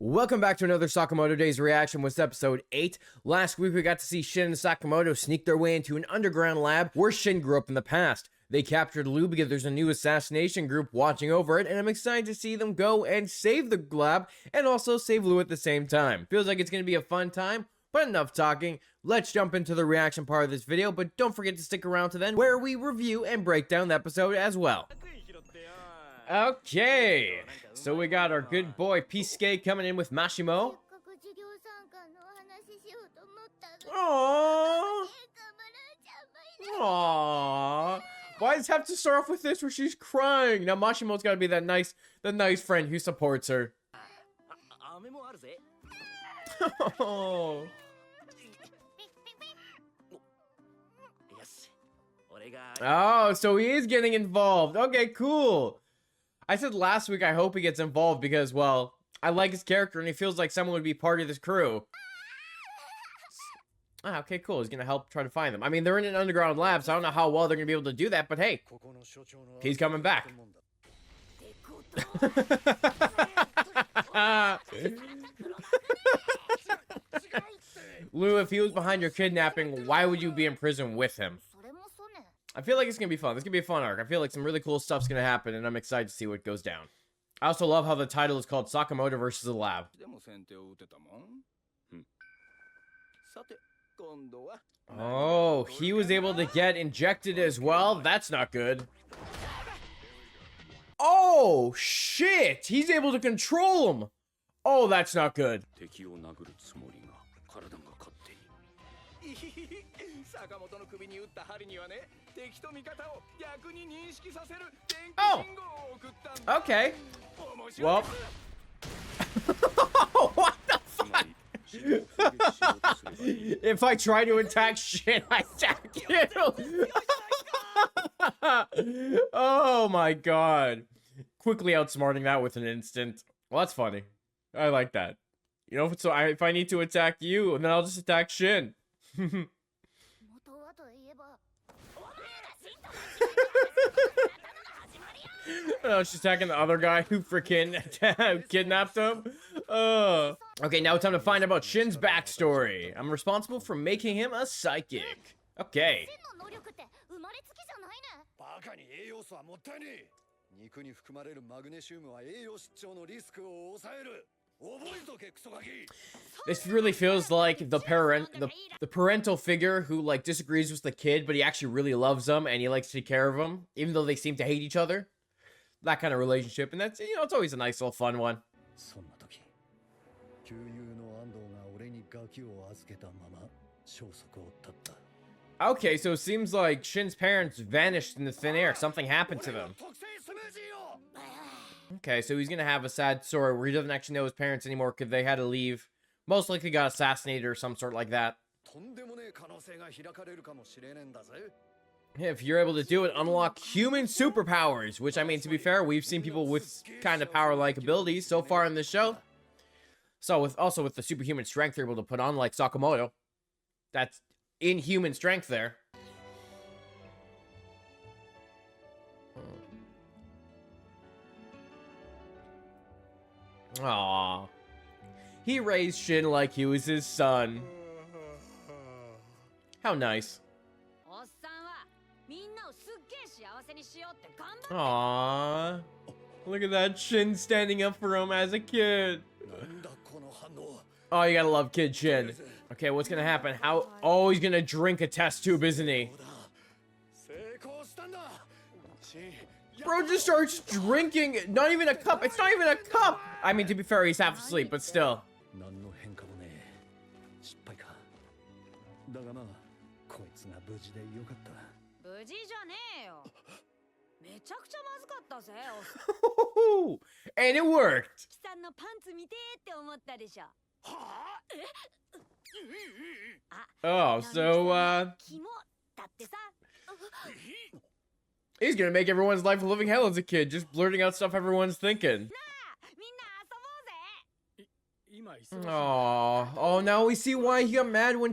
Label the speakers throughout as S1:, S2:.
S1: Welcome back to another Sakamoto Days reaction with episode 8. Last week we got to see Shin and Sakamoto sneak their way into an underground lab where Shin grew up in the past. They captured Lou because there's a new assassination group watching over it, and I'm excited to see them go and save the lab and also save Lou at the same time. Feels like it's going to be a fun time, but enough talking. Let's jump into the reaction part of this video, but don't forget to stick around to then where we review and break down the episode as well. Okay, so we got our good boy Pisuke coming in with Mashimo. Aww. Aww. Why does it have to start off with this where she's crying? Now Mashimo's gotta be the nice friend who supports her. Oh. Oh, so he is getting involved. Okay, cool. I said last week I hope he gets involved because, well, I like his character and he feels like someone would be part of this crew. Ah, okay, cool. He's gonna help try to find them. I mean, they're in an underground lab, so I don't know how well they're gonna be able to do that, but hey, he's coming back. Lou, if he was behind your kidnapping, why would you be in prison with him? I feel like it's gonna be fun. This is gonna be a fun arc. I feel like some really cool stuff's gonna happen, and I'm excited to see what goes down. I also love how the title is called Sakamoto versus the Lab. Oh, he was able to get injected as well? That's not good. Oh, shit! He's able to control him! Oh, that's not good. Oh! Okay. Well. What the fuck? If I try to attack Shin, I attack you! Oh my god. Quickly outsmarting that with an instant. Well, that's funny. I like that. You know, so if I need to attack you, then I'll just attack Shin. Oh, she's attacking the other guy who freaking kidnapped him. Okay, now it's time to find out about Shin's backstory. I'm responsible for making him a psychic. Okay. This really feels like the parental figure who like disagrees with the kid, but he actually really loves them and he likes to take care of them, even though they seem to hate each other. That kind of relationship, and that's, you know, it's always a nice little fun one. Okay, so it seems like Shin's parents vanished in the thin air. Something happened to them. Okay, so he's gonna have a sad story where he doesn't actually know his parents anymore because they had to leave. Most likely got assassinated or some sort like that. If you're able to do it, unlock human superpowers, which, I mean, to be fair, we've seen people with kind of power-like abilities so far in this show. So also with the superhuman strength they're able to put on, like Sakamoto. That's inhuman strength there. Aww. He raised Shin like he was his son. How nice. Aww. Look at that, Shin standing up for him as a kid. Oh, you gotta love Kid Shin. Okay, what's gonna happen? How? Oh, he's gonna drink a test tube, isn't he? Bro just starts drinking, not even a cup. It's not even a cup. I mean, to be fair, he's half asleep, but still. And it worked. Oh, so, he's gonna make everyone's life a living hell as a kid, just blurting out stuff everyone's thinking. Oh, now we see why he got mad when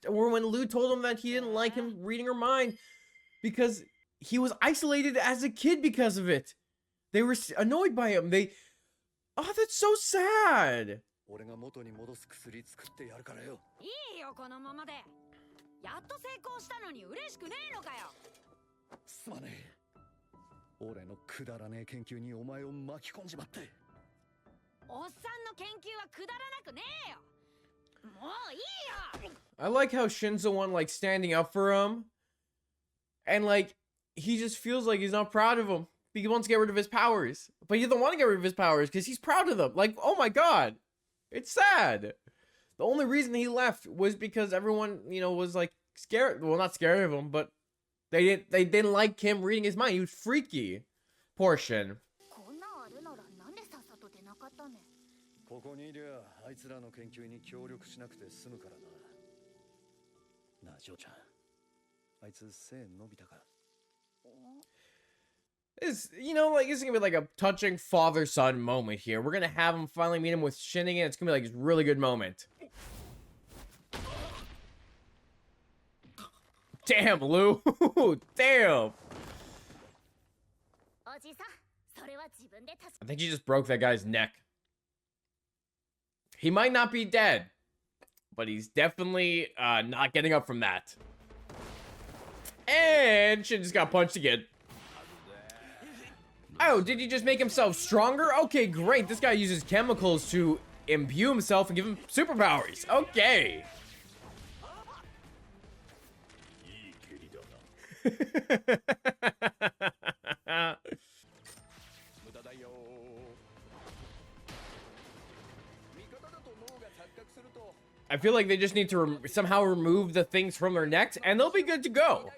S1: when Lou told him that he didn't like him reading her mind. Because he was isolated as a kid because of it. They were annoyed by him. Oh, that's so sad.
S2: 俺が元に戻す薬作ってやるからよ。
S3: いいよこのままで。やっと成功したのに嬉しくねえのかよ。
S2: すまねえ。俺のくだらねえ研究にお前を巻き込んじまって。
S3: おっさんの研究はくだらなくねえよ。もういいよ。
S1: I like how Shin's the one like standing up for him, and like he just feels like he's not proud of him. He wants to get rid of his powers, but he doesn't want to get rid of his powers because he's proud of them. Like, oh my god, it's sad. The only reason he left was because everyone, you know, was like scared. Well, not scared of him, but they didn't like him reading his mind. He was freaky. Poor Shin.
S2: ここにいりゃあいつらの研究に協力しなくて済むからな。なあジョーちゃん、あいつ背伸びたか。
S1: It's, you know, like, it's gonna be like a touching father-son moment here. We're gonna have him finally meet him with Shin again. It's gonna be like a really good moment. Damn, Lou. Damn. I think he just broke that guy's neck. He might not be dead, but he's definitely not getting up from that. And Shin just got punched again. Oh, did he just make himself stronger? Okay, great. This guy uses chemicals to imbue himself and give him superpowers. Okay. I feel like they just need to somehow remove the things from their necks and they'll be good to go.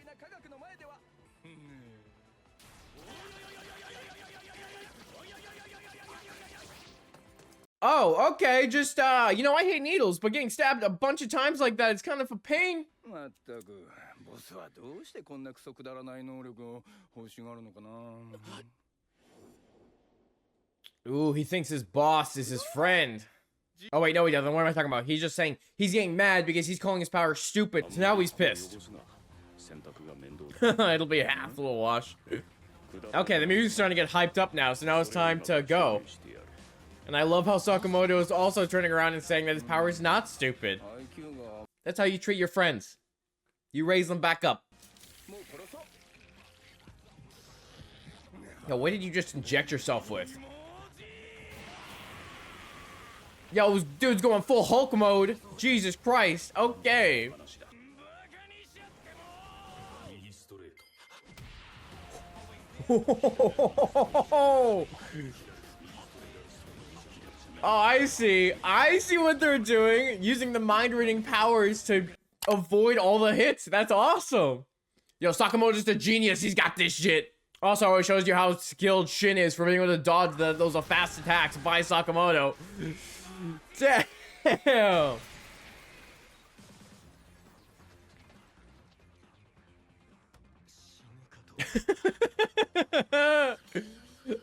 S1: Oh, okay, just, you know, I hate needles, but getting stabbed a bunch of times like that, it's kind of a pain. Ooh, he thinks his boss is his friend. Oh, wait, no, he doesn't. What am I talking about? He's just saying he's getting mad because he's calling his power stupid, so now he's pissed. It'll be a half little wash. Okay, the music's starting to get hyped up now, so now it's time to go. And I love how Sakamoto is also turning around and saying that his power is not stupid. That's how you treat your friends. You raise them back up. Yo, what did you just inject yourself with? Yo, this dude's going full Hulk mode. Jesus Christ. Okay. Oh, I see. I see what they're doing. Using the mind-reading powers to avoid all the hits. That's awesome. Yo, Sakamoto's a genius. He's got this shit. Also, it shows you how skilled Shin is for being able to dodge those fast attacks by Sakamoto. Damn.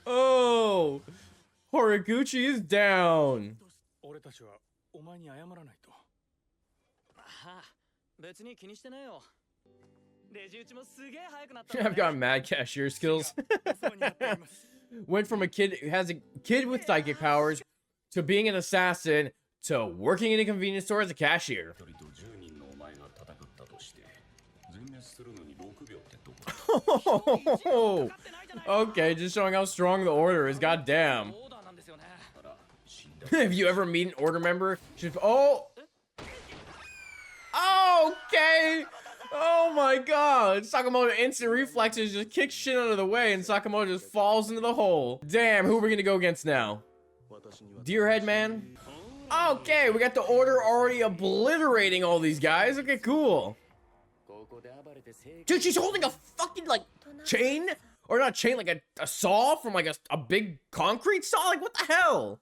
S1: Oh. Horiguchi is down. I've got mad cashier skills. Went from a kid who has a kid with psychic powers to being an assassin to working in a convenience store as a cashier. Okay, just showing how strong the order is. Goddamn. Have you ever meet an order member? Oh. Okay. Oh my god. Sakamoto instant reflexes just kick shit out of the way and Sakamoto just falls into the hole. Damn, who are we gonna go against now? Deerhead man? Okay, we got the order already obliterating all these guys. Okay, cool. Dude, she's holding a fucking, like, chain? Or not chain, like a saw from, like, a big concrete saw? Like, what the hell?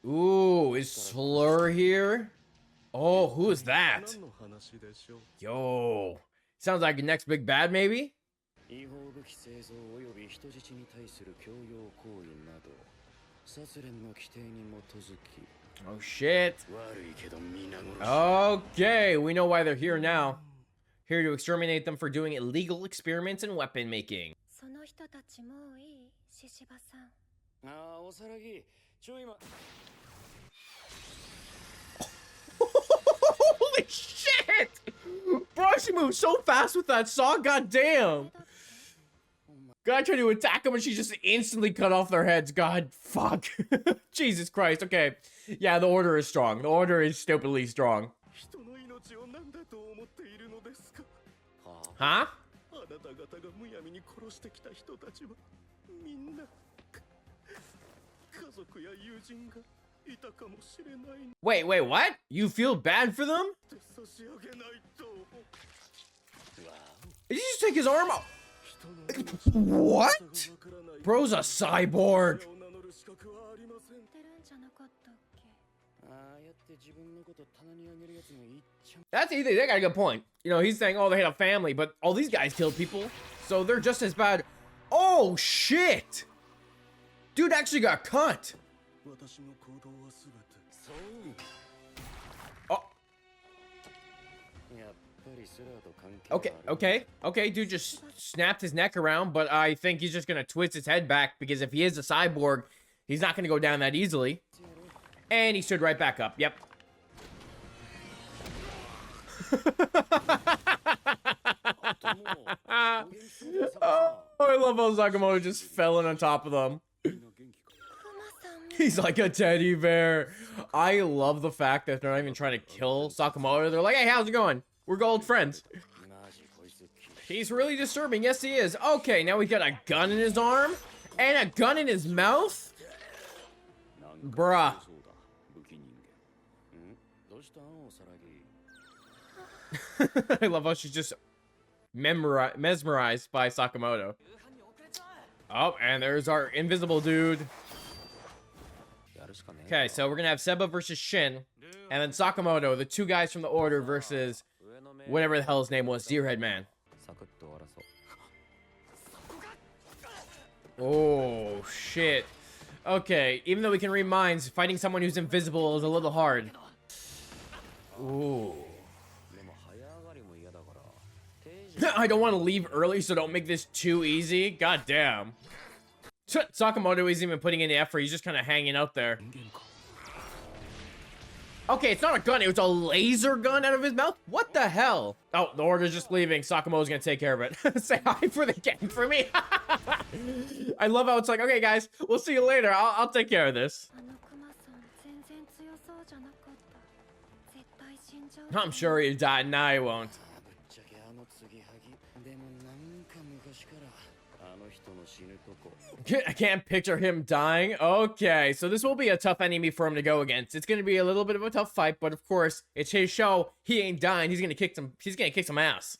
S1: Ooh, is Slur here? Oh, who is that? Yo. Sounds like the next big bad, maybe? Oh, shit. Okay, we know why they're here now. Here to exterminate them for doing illegal experiments in weapon making.
S2: OSARAGI, ちょ今
S1: Holy shit! Bro, she moved so fast with that saw, goddamn! Guy tried to attack him and she just instantly cut off their heads. God, fuck. Jesus Christ, okay. Yeah, the order is strong. The order is stupidly strong.
S2: 人の命を何だと思っているのですか
S1: Huh?
S2: あなた方がむやみに殺してきた人たちはみんな家族や友人がいたかもしれない
S1: Wait, what? You feel bad for them?
S2: って差し上げないと
S1: Did you just take his arm off?
S2: 人の
S1: What?
S2: 命がわからない
S1: Bro's a cyborg.
S2: を名乗る資格はありません
S3: てるんじゃなかったっけ
S2: ああやって自分のこと棚にあげるやつがいっちゃ
S1: That's easy. They got a good point. You know, he's saying, oh, they had a family, but all these guys killed people, so they're just as bad. Oh, shit! Dude actually got cut.
S2: 私の行動はすべてそう
S1: Oh,
S2: やっぱりセラーと関係
S1: okay. Dude just snapped his neck around, but I think he's just gonna twist his head back because if he is a cyborg, he's not gonna go down that easily. And he stood right back up. Yep. Oh, I love how Sakamoto just fell in on top of them. He's like a teddy bear. I love the fact that they're not even trying to kill Sakamoto. They're like, hey, how's it going? We're old friends. He's really disturbing. Yes, he is. Okay, now we got a gun in his arm and a gun in his mouth. Bruh. I love how she's just mesmerized by Sakamoto. Oh, and there's our invisible dude. Okay, so we're gonna have Seba versus Shin, and then Sakamoto, the two guys from the Order versus whatever the hell his name was, Deerhead Man. Oh, shit. Okay, even though we can read minds, fighting someone who's invisible is a little hard. Ooh. I don't want to leave early, so don't make this too easy. God damn. Sakamoto isn't even putting in the effort. He's just kind of hanging out there. Okay, it's not a gun. It was a laser gun out of his mouth. What the hell? Oh, the Order's just leaving. Sakamoto's gonna take care of it. Say hi for the gang for me. I love how it's like, okay, guys, we'll see you later. I'll take care of this.
S3: あのクマさん全然強そうじゃなかった絶対死んじゃう
S1: I'm sure he'll die. Nah, he won't.
S2: ぶっちゃけあの継ぎはぎでもなんか昔からあの人の死ぬとこ
S1: I can't picture him dying. Okay, so this will be a tough enemy for him to go against. It's gonna be a little bit of a tough fight, but of course, it's his show. He ain't dying. He's gonna kick some ass.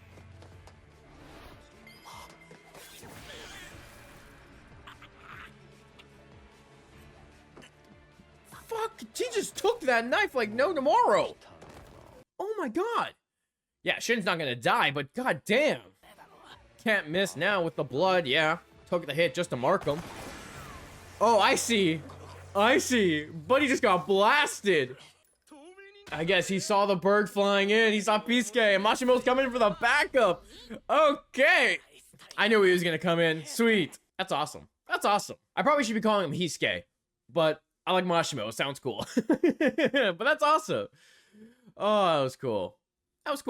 S1: Fuck, he just took that knife like no tomorrow. Oh my god. Yeah, Shin's not gonna die, but god damn. Can't miss now with the blood, yeah. Took the hit just to mark him. Oh, I see. Buddy just got blasted. I guess he saw the bird flying in. He saw Pisuke, and Mashimo's coming in for the backup. Okay. I knew he was gonna come in. Sweet. That's awesome. I probably should be calling him Hisuke, but I like Mashimo. It sounds cool. But that's awesome. Oh, that was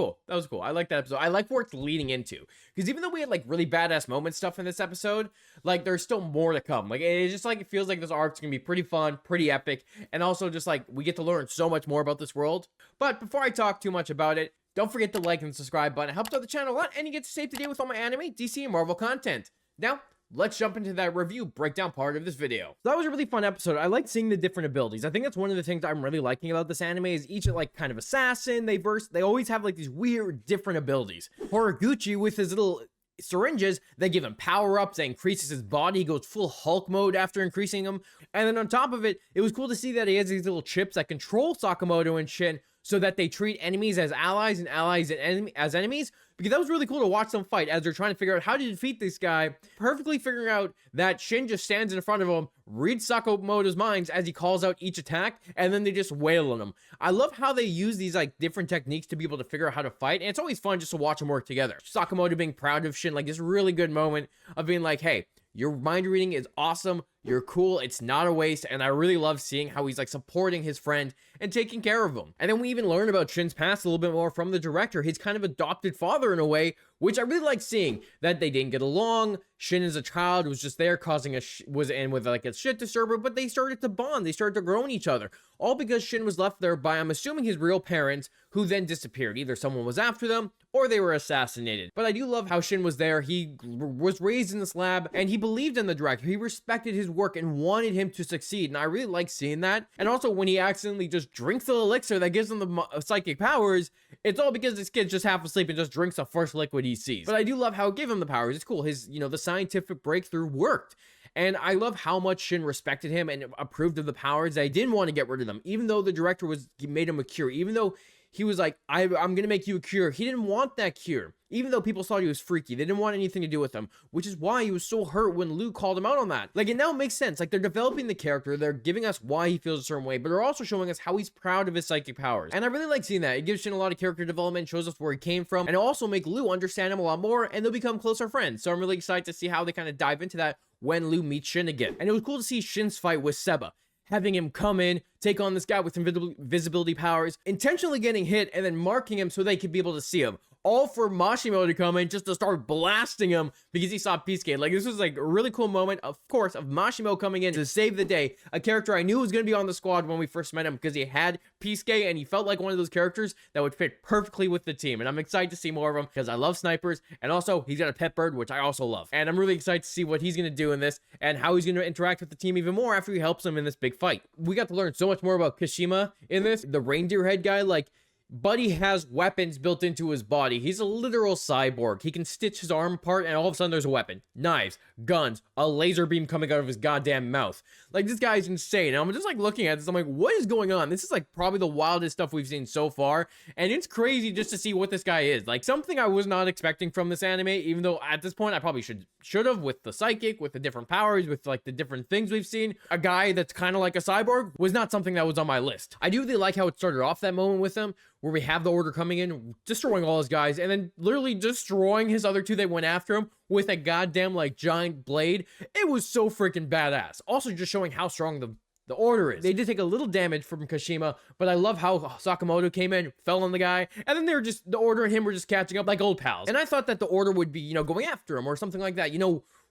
S1: cool. I like that episode. I like where it's leading into. Because even though we had like really badass moment stuff in this episode, like there's still more to come. Like it's just like it feels like this arc's gonna be pretty fun, pretty epic, and also just like we get to learn so much more about this world. But before I talk too much about it, don't forget to like and subscribe button. It helps out the channel a lot, and you get to stay up to date with all my anime, DC, and Marvel content. Now, let's jump into that review breakdown part of this video. So that was a really fun episode. I like seeing the different abilities. I think that's one of the things I'm really liking about this anime is each like kind of assassin they always have like these weird different abilities. Horiguchi with his little syringes, they give him power-ups, that increases his body, he goes full Hulk mode after increasing him. And then on top of it, it was cool to see that he has these little chips that control Sakamoto and Shin so that they treat enemies as allies and allies as enemies, because that was really cool to watch them fight as they're trying to figure out how to defeat this guy, perfectly figuring out that Shin just stands in front of him, reads Sakamoto's minds as he calls out each attack, and then they just wail on him. I love how they use these like different techniques to be able to figure out how to fight, and it's always fun just to watch them work together. Sakamoto being proud of Shin, like this really good moment of being like, hey, your mind reading is awesome. you're cool, it's not a waste, and I really love seeing how he's like supporting his friend and taking care of him. And then we even learn about Shin's past a little bit more from the director, his kind of adopted father in a way, which I really like seeing, that they didn't get along. Shin as a child was just there causing was in with like a shit disturber, but they started to bond, they started to grow in each other, all because Shin was left there by, I'm assuming, his real parents, who then disappeared. Either someone was after them or they were assassinated. But I do love how Shin was there. He was raised in this lab and he believed in the director. He respected his work and wanted him to succeed, and I really like seeing that. And also when he accidentally just drinks the elixir that gives him the psychic powers, it's all because this kid's just half asleep and just drinks the first liquid he sees. But I do love how it gave him the powers. It's cool. His, the scientific breakthrough worked. And I love how much Shin respected him and approved of the powers. I didn't want to get rid of them, even though the director made him a cure, even though he was like, I'm going to make you a cure. He didn't want that cure. Even though people thought he was freaky, they didn't want anything to do with him, which is why he was so hurt when Lou called him out on that. Like, it now makes sense. Like, they're developing the character, they're giving us why he feels a certain way, but they're also showing us how he's proud of his psychic powers. And I really like seeing that. It gives Shin a lot of character development, shows us where he came from, and it also make Lou understand him a lot more, and they'll become closer friends. So I'm really excited to see how they kind of dive into that when Lou meets Shin again. And it was cool to see Shin's fight with Seba, having him come in, take on this guy with invisibility powers, intentionally getting hit, and then marking him so they could be able to see him. All for Mashimo to come in just to start blasting him because he saw Peasuke. Like, this was like a really cool moment, of course, of Mashimo coming in to save the day. A character I knew was going to be on the squad when we first met him because he had Peasuke and he felt like one of those characters that would fit perfectly with the team. And I'm excited to see more of him because I love snipers. And also, he's got a pet bird, which I also love. And I'm really excited to see what he's going to do in this and how he's going to interact with the team even more after he helps them in this big fight. We got to learn so much more about Kashima in this. The reindeer head guy, like, Buddy has weapons built into his body. He's a literal cyborg. He can stitch his arm apart and all of a sudden there's a weapon. Knives, guns, a laser beam coming out of his goddamn mouth. Like, this guy's insane. And I'm just like looking at this, I'm like, what is going on? This is like probably the wildest stuff we've seen so far. And it's crazy just to see what this guy is. Like, something I was not expecting from this anime, even though at this point I probably should have, with the psychic, with the different powers, with like the different things we've seen. A guy that's kind of like a cyborg was not something that was on my list. I do really like how it started off that moment with him, where we have the Order coming in, destroying all his guys, and then literally destroying his other two that went after him with a goddamn like giant blade. It was so freaking badass. Also just showing how strong the Order is. They did take a little damage from Kashima, but I love how Sakamoto came in, fell on the guy, and then the Order and him were just catching up like old pals. And I thought that the Order would be, going after him or something like that.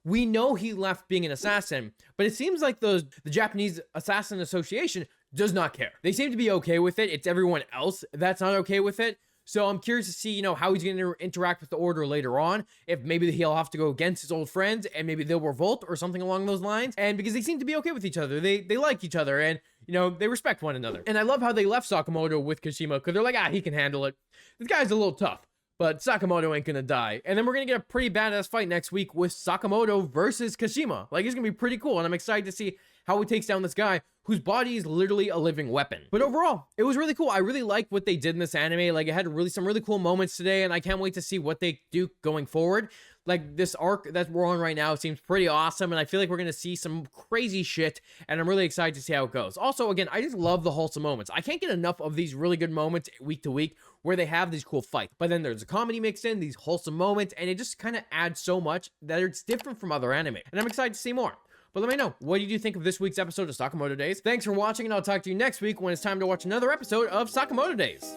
S1: We know he left being an assassin, but it seems like the Japanese Assassin Association does not care. They seem to be okay with it. It's everyone else that's not okay with it. So I'm curious to see, how he's going to interact with the Order later on. If maybe he'll have to go against his old friends and maybe they'll revolt or something along those lines. And because they seem to be okay with each other. They like each other and, they respect one another. And I love how they left Sakamoto with Kashima because they're like, he can handle it. This guy's a little tough, but Sakamoto ain't gonna die. And then we're gonna get a pretty badass fight next week with Sakamoto versus Kashima. Like, it's gonna be pretty cool. And I'm excited to see how he takes down this guy whose body is literally a living weapon. But overall, it was really cool. I really liked what they did in this anime. Like, it had some really cool moments today, and I can't wait to see what they do going forward. Like, this arc that we're on right now seems pretty awesome, and I feel like we're gonna see some crazy shit, and I'm really excited to see how it goes. Also, again, I just love the wholesome moments. I can't get enough of these really good moments week to week where they have these cool fights, but then there's a comedy mixed in, these wholesome moments, and it just kind of adds so much that it's different from other anime, and I'm excited to see more. But let me know, what did you think of this week's episode of Sakamoto Days? Thanks for watching, and I'll talk to you next week when it's time to watch another episode of Sakamoto Days.